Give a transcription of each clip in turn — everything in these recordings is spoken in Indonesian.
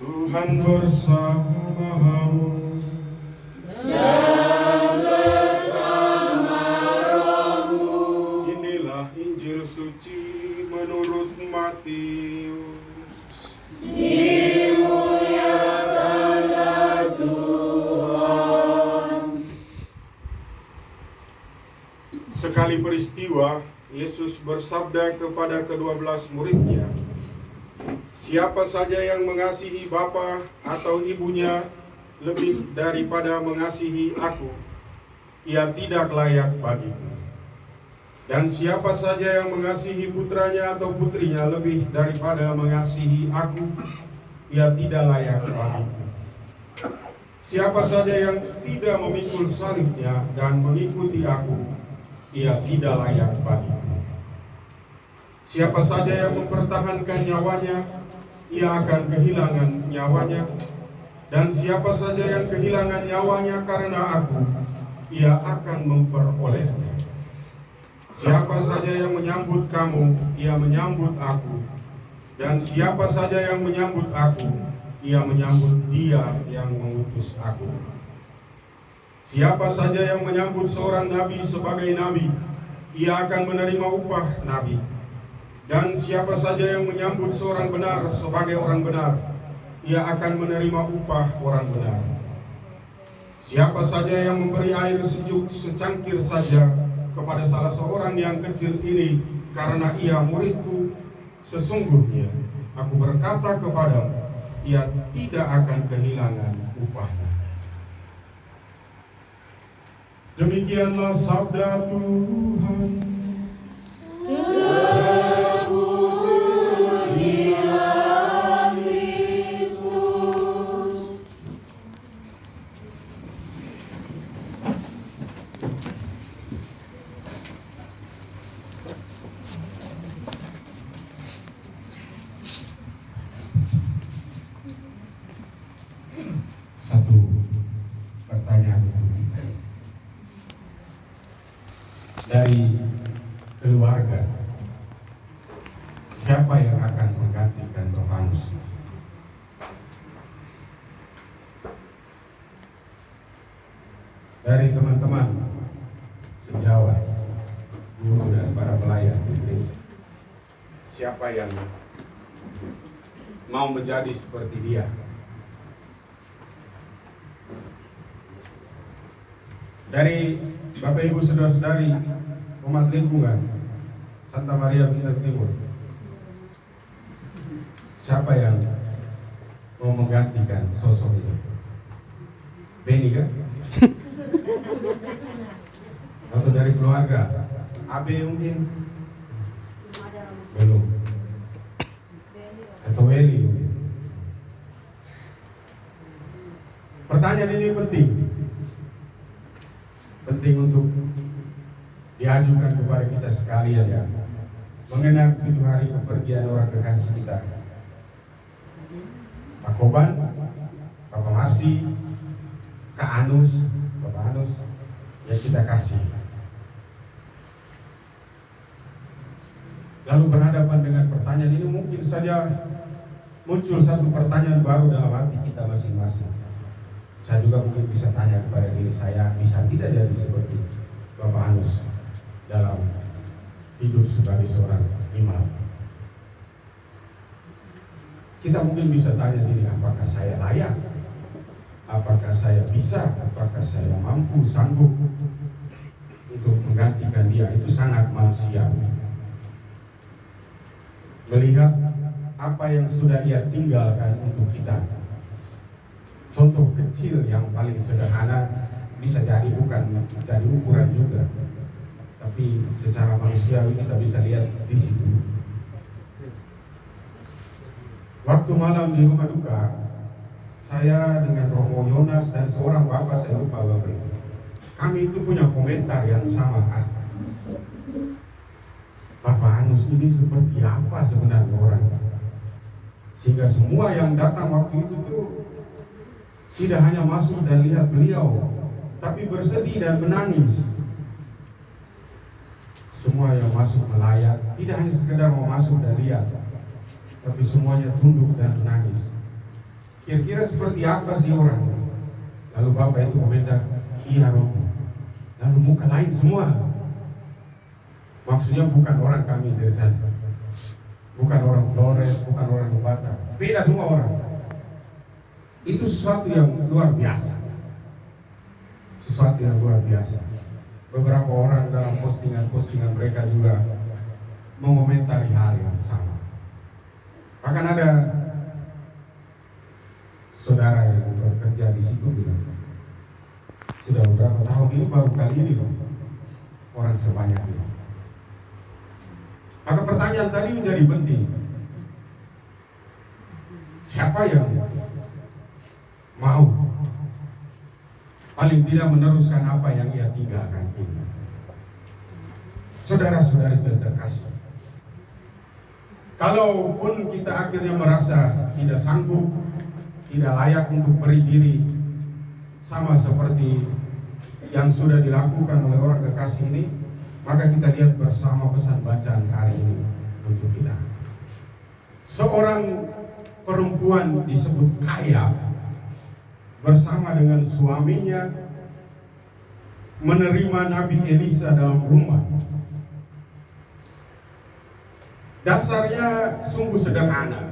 Tuhan bersamamu. Inilah Injil suci menurut Matius. Dimuliakanlah Tuhan. Sekali peristiwa, Yesus bersabda kepada ke-12 muridnya, "Siapa saja yang mengasihi bapa atau ibunya lebih daripada mengasihi aku, ia tidak layak bagiku. Dan siapa saja yang mengasihi putranya atau putrinya lebih daripada mengasihi aku, ia tidak layak bagiku. Siapa saja yang tidak memikul salibnya dan mengikuti aku, ia tidak layak bagiku. Siapa saja yang mempertahankan nyawanya, ia akan kehilangan nyawanya. Dan siapa saja yang kehilangan nyawanya karena aku, ia akan memperolehnya. Siapa saja yang menyambut kamu, ia menyambut aku. Dan siapa saja yang menyambut aku, ia menyambut Dia yang mengutus aku. Siapa saja yang menyambut seorang nabi sebagai nabi, ia akan menerima upah nabi. Dan siapa saja yang menyambut seorang benar sebagai orang benar, ia akan menerima upah orang benar. Siapa saja yang memberi air sejuk secangkir saja kepada salah seorang yang kecil ini karena ia muridku, sesungguhnya aku berkata kepadamu, ia tidak akan kehilangan upahnya." Demikianlah sabda Tuhan. Terpujilah Kristus. Satu pertanyaan untuk kita. Dari keluarga, siapa yang akan menggantikan Romanus? Dari teman-teman sejawat, guru dan para pelayan di gereja, siapa yang mau menjadi seperti dia? Dari Bapak Ibu saudara-saudari umat lingkungan Santa Maria Bintang Timur, siapa yang mau menggantikan sosok ini? Beni kan? Atau dari keluarga? AB mungkin? Belum. Atau Eli mungkin? Pertanyaan ini penting. Penting untuk diajukan kepada kita sekalian ya, mengenang 7 hari kepergian orang kekasih kita, Pak Koban, Bapak Marsi, Kak Anus, Bapak Anus, yang kita kasih. Lalu berhadapan dengan pertanyaan ini, mungkin saja muncul satu pertanyaan baru dalam hati kita masing-masing. Saya juga mungkin bisa tanya kepada diri saya, bisa tidak jadi seperti Bapak Anus dalam hidup sebagai seorang imam. Kita mungkin bisa tanya diri, apakah saya layak? Apakah saya bisa? Apakah saya mampu, sanggup untuk menggantikan dia? Itu sangat manusiawi. Melihat apa yang sudah ia tinggalkan untuk kita. Contoh kecil yang paling sederhana, bisa jadi bukan jadi ukuran juga, tapi secara manusiawi kita bisa lihat di situ. Waktu malam di rumah duka, saya dengan Romo Yonas dan seorang bapak, saya lupa bapak itu, kami itu punya komentar yang sama. Bapak Anus ini seperti apa sebenarnya orang? Sehingga semua yang datang waktu itu tuh tidak hanya masuk dan lihat beliau, tapi bersedih dan menangis. Semua yang masuk melayat, tidak hanya sekedar mau masuk dan lihat, tapi semuanya tunduk dan menangis. Kira-kira seperti apa sih orang? Lalu Bapak itu komentar, iya Romo. Lalu muka lain semua. Maksudnya bukan orang kami dari sana, bukan orang Flores, bukan orang Batak, beda semua orang. Itu sesuatu yang luar biasa. Sesuatu yang luar biasa. Beberapa orang dalam postingan-postingan mereka juga mengomentari hal yang sama. Bahkan ada saudara yang bekerja di situ bilang, sudah beberapa tahun ini baru kali ini loh orang sebanyak ini. Maka pertanyaan tadi menjadi penting. Siapa yang mau paling tidak meneruskan apa yang ia tinggalkan ini? Saudara-saudari yang terkasih, kalaupun kita akhirnya merasa tidak sanggup, tidak layak untuk beri diri sama seperti yang sudah dilakukan oleh orang kekasih ini, maka kita lihat bersama pesan bacaan hari ini untuk kita. Seorang perempuan disebut kaya bersama dengan suaminya menerima Nabi Elisa dalam rumah. Dasarnya sungguh sederhana,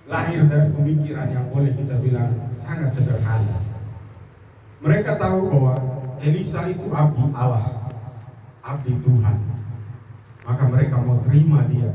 lahir dari pemikiran yang boleh kita bilang sangat sederhana. Mereka tahu bahwa Elisa itu abdi Allah, abdi Tuhan, maka mereka mau terima dia.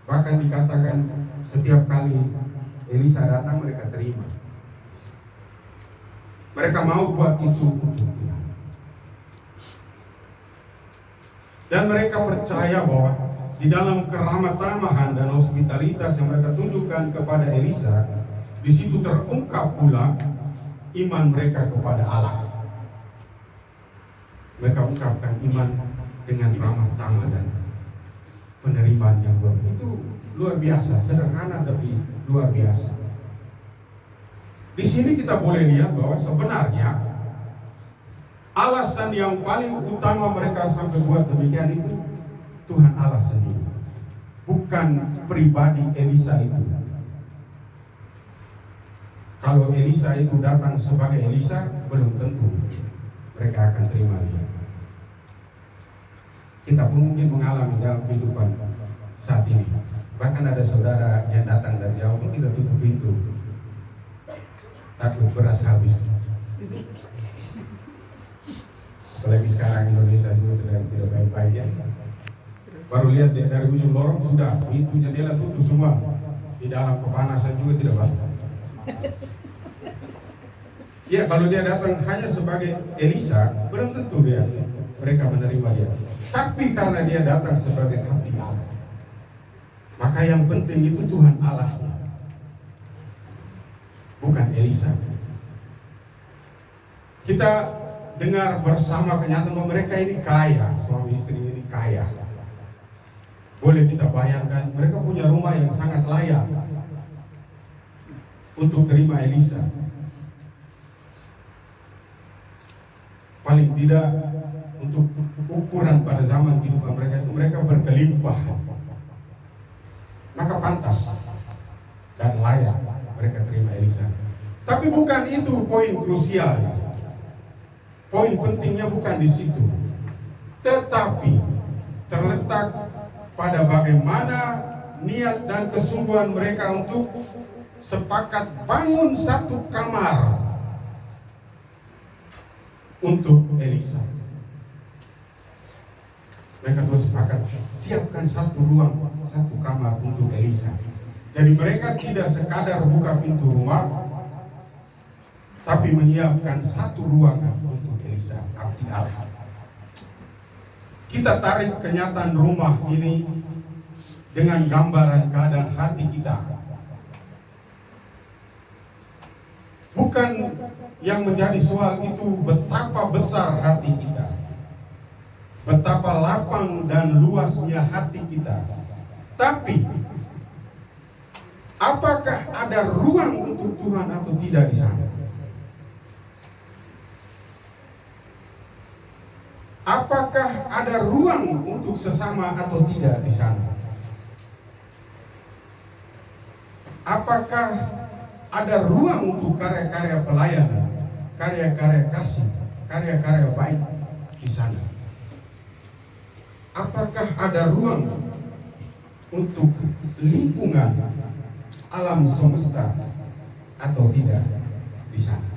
Bahkan dikatakan setiap kali Elisa datang mereka terima. Mereka mau buat itu untuk Tuhan. Dan mereka percaya bahwa di dalam keramah tamahan dan hospitalitas yang mereka tunjukkan kepada Elisa, di situ terungkap pula iman mereka kepada Allah. Mereka ungkapkan iman dengan ramah tamah dan penerimaan yang luar biasa, sederhana tapi luar biasa. Di sini kita boleh lihat bahwa sebenarnya alasan yang paling utama mereka sampai buat demikian itu Tuhan Allah sendiri, bukan pribadi Elisa itu. Kalau Elisa itu datang sebagai Elisa, belum tentu mereka akan terima dia. Kita pun mungkin mengalami dalam kehidupan saat ini. Bahkan ada saudara yang datang dari jauh pun kita tutup pintu, takut beras habis. Apalagi sekarang Indonesia juga sedang tidak baik-baik ya. Baru lihat dari ujung lorong sudah pintu jendela tutup semua. Di dalam kepanasan juga tidak basah. Ya, kalau dia datang hanya sebagai Elisa, belum tentu mereka menerima dia. Tapi karena dia datang sebagai abdi Allah, maka yang penting itu Tuhan Allahnya, bukan Elisa. Kita dengar bersama kenyataan bahwa mereka ini kaya, suami istri ini kaya. Boleh kita bayangkan, mereka punya rumah yang sangat layak untuk terima Elisa. Paling tidak untuk ukuran pada zaman kehidupan mereka itu, mereka berkelimpah. Maka pantas dan layak mereka terima Elisa. Tapi bukan itu poin krusial. Poin pentingnya bukan di situ. Tetapi terletak pada bagaimana niat dan kesungguhan mereka untuk sepakat bangun satu kamar untuk Elisa. Mereka terus sepakat siapkan satu ruang, satu kamar untuk Elisa. Jadi mereka tidak sekadar buka pintu rumah, tapi menyiapkan satu ruangan untuk Elisa, abdi Allah. Kita tarik kenyataan rumah ini dengan gambaran keadaan hati kita. Bukan yang menjadi soal itu betapa besar hati kita, betapa lapang dan luasnya hati kita, tapi apakah ada ruang untuk Tuhan atau tidak di sana? Apakah ada ruang untuk sesama atau tidak di sana? Apakah ada ruang untuk karya-karya pelayanan, karya-karya kasih, karya-karya baik di sana. Apakah ada ruang untuk lingkungan alam semesta atau tidak di sana?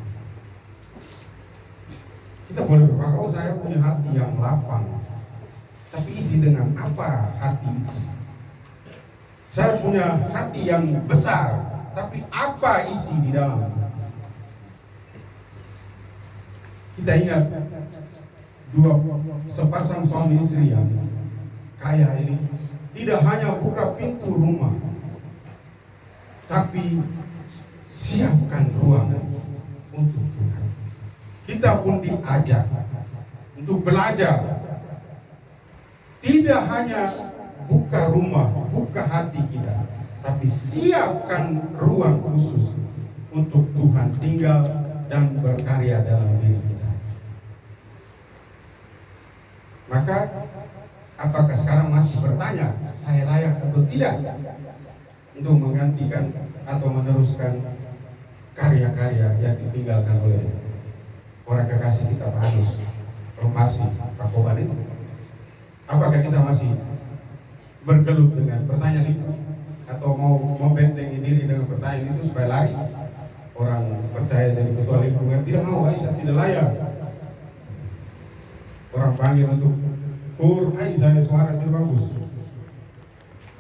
Kita boleh berkata, oh saya punya hati yang lapang, tapi isi dengan apa hati itu? Saya punya hati yang besar, tapi apa isi di dalam? Kita ingat sepasang suami istri yang kaya ini tidak hanya buka pintu rumah, tapi siapkan ruang untuk Tuhan. Kita pun diajak untuk belajar, tidak hanya buka rumah, buka hati kita, tapi siapkan ruang khusus untuk Tuhan tinggal dan berkarya dalam diri kita. Maka apakah sekarang masih bertanya, saya layak atau tidak untuk menggantikan atau meneruskan karya-karya yang ditinggalkan oleh orang kekasih kita Pak Anus, Pak Marsi, Pak Koban itu? Apakah kita masih bergelut dengan pertanyaan itu, atau mau bentengi diri dengan pertanyaan itu supaya lari? Orang percaya dari ketua lingkungan tidak mau, Aisyah tidak layak. Orang panggil untuk kur, saya suara itu bagus.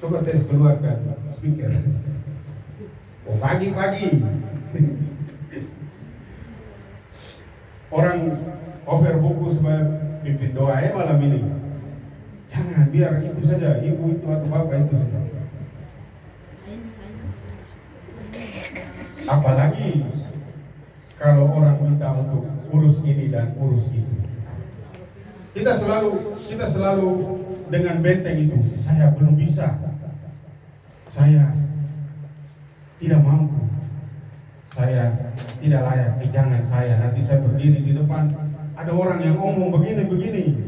Coba tes keluarkan speaker. Oh pagi-pagi. Orang offer buku supaya pimpin doa malam ini. Jangan, biar itu saja, ibu itu atau bapak itu saja. Apalagi kalau orang minta untuk urus ini dan urus itu. Kita selalu dengan benteng itu. Saya belum bisa. Saya tidak mampu. Saya tidak layak. Jangan saya. Nanti saya berdiri di depan. Ada orang yang ngomong begini.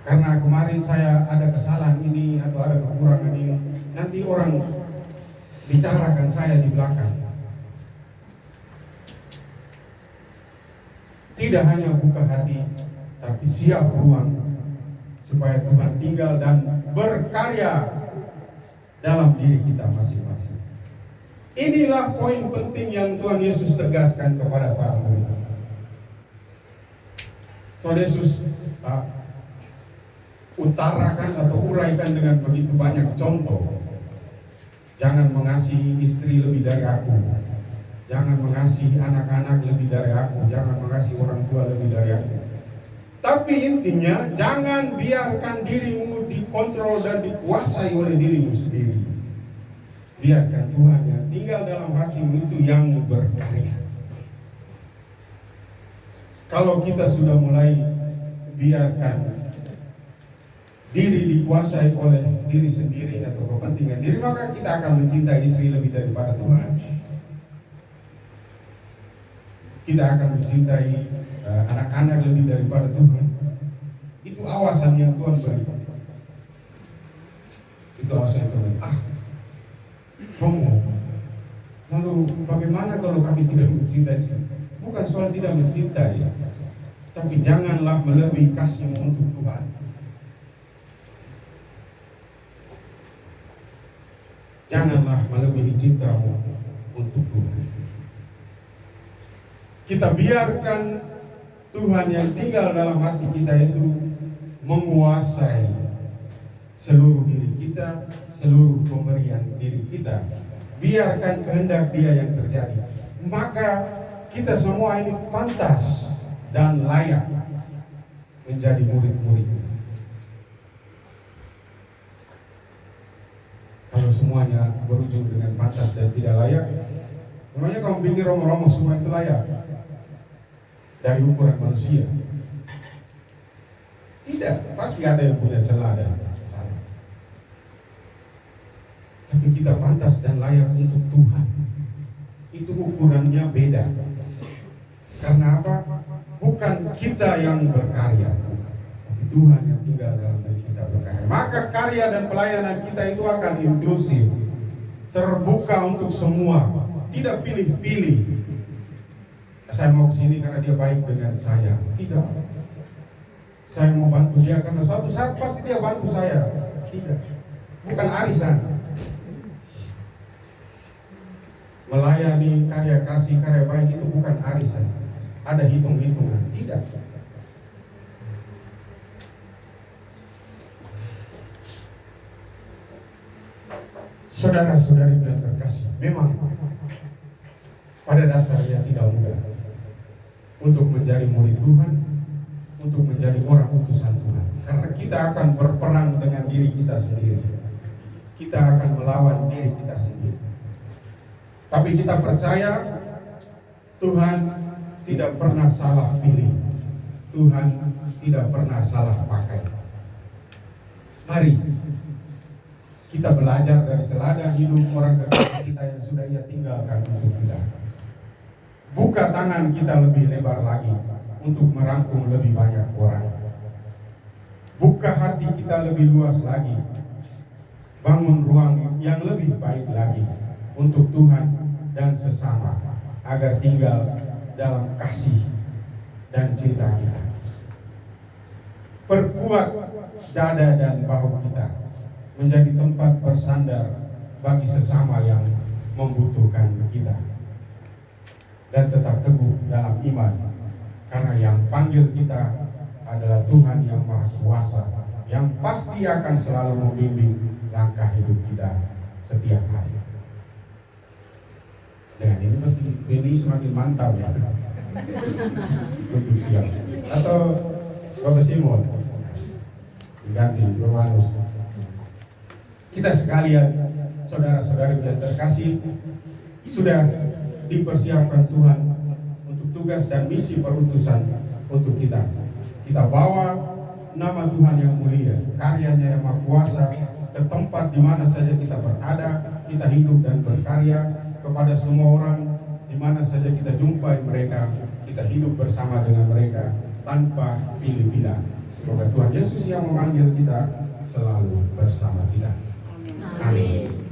Karena kemarin saya ada kesalahan ini atau ada kekurangan ini. Nanti orang bicarakan saya di belakang. Tidak hanya buka hati, tapi siap ruang supaya Tuhan tinggal dan berkarya dalam diri kita masing-masing. Inilah poin penting yang Tuhan Yesus tegaskan kepada para murid. Tuhan Yesus utarakan atau uraikan dengan begitu banyak contoh. Jangan mengasihi istri lebih dari aku. Jangan mengasihi anak-anak lebih dari aku. Jangan mengasihi orang tua lebih dari aku. Tapi intinya, jangan biarkan dirimu dikontrol dan dikuasai oleh dirimu sendiri. Biarkan Tuhan yang tinggal dalam hatimu itu yang berkarya. Kalau kita sudah mulai biarkan diri dikuasai oleh diri sendiri atau kepentingan diri, maka kita akan mencintai istri lebih daripada Tuhan. Kita akan mencintai anak-anak lebih daripada Tuhan. Itu awasan yang Tuhan berikan. Itu awasan yang Tuhan berikan. Romo, lalu bagaimana kalau kami tidak mencintai? Bukan soal tidak mencintai, tapi janganlah melebihi kasihmu untuk Tuhan. Janganlah melebihi cintamu untuk Tuhan. Kita biarkan Tuhan yang tinggal dalam hati kita itu menguasai seluruh diri kita, seluruh pemberian diri kita. Biarkan kehendak Dia yang terjadi. Maka kita semua ini pantas dan layak menjadi murid-murid. Kalau semuanya berujung dengan pantas dan tidak layak, namanya kamu pikir romo-romo semua itu layak dari ukuran manusia? Tidak, pasti ada yang punya celah dan salah. Tapi kita pantas dan layak untuk Tuhan. Itu ukurannya beda. Karena apa? Bukan kita yang berkarya, tapi Tuhan yang tinggal dalam diri kita berkarya. Maka karya dan pelayanan kita itu akan inklusif. terbuka untuk semua, tidak pilih-pilih. Saya mau ke sini karena dia baik dengan saya, tidak. Saya mau bantu dia karena suatu saat pasti dia bantu saya, tidak. Bukan arisan. Melayani, karya kasih, karya baik itu bukan arisan. Ada hitung-hitungan, tidak. Saudara-saudari yang terkasih, memang pada dasarnya tidak mudah untuk menjadi murid Tuhan, untuk menjadi orang utusan Tuhan. Karena kita akan berperang dengan diri kita sendiri. Kita akan melawan diri kita sendiri. Tapi kita percaya Tuhan tidak pernah salah pilih. Tuhan tidak pernah salah pakai. Mari kita belajar dari teladan hidup orang kekasih kita yang sudah Ia tinggalkan untuk kita. Buka tangan kita lebih lebar lagi untuk merangkum lebih banyak orang. Buka hati kita lebih luas lagi. Bangun ruang yang lebih baik lagi untuk Tuhan dan sesama, agar tinggal dalam kasih dan cinta kita. Perkuat dada dan bahu kita menjadi tempat bersandar bagi sesama yang membutuhkan kita. Dan tetap teguh dalam iman, karena yang panggil kita adalah Tuhan yang Maha Kuasa, yang pasti akan selalu membimbing langkah hidup kita setiap hari. Dan ini pasti Beni semakin mantap ya untuk siap. Atau Bapak Simon ganti Romanus. Kita sekalian, saudara-saudari yang terkasih, sudah dipersiapkan Tuhan untuk tugas dan misi perutusan untuk kita. Kita bawa nama Tuhan yang mulia, karyanya yang Maha Kuasa ke tempat di mana saja kita berada, kita hidup dan berkarya, kepada semua orang di mana saja kita jumpai mereka, kita hidup bersama dengan mereka tanpa pilih-pilih. Semoga Tuhan Yesus yang memanggil kita selalu bersama kita. Amin.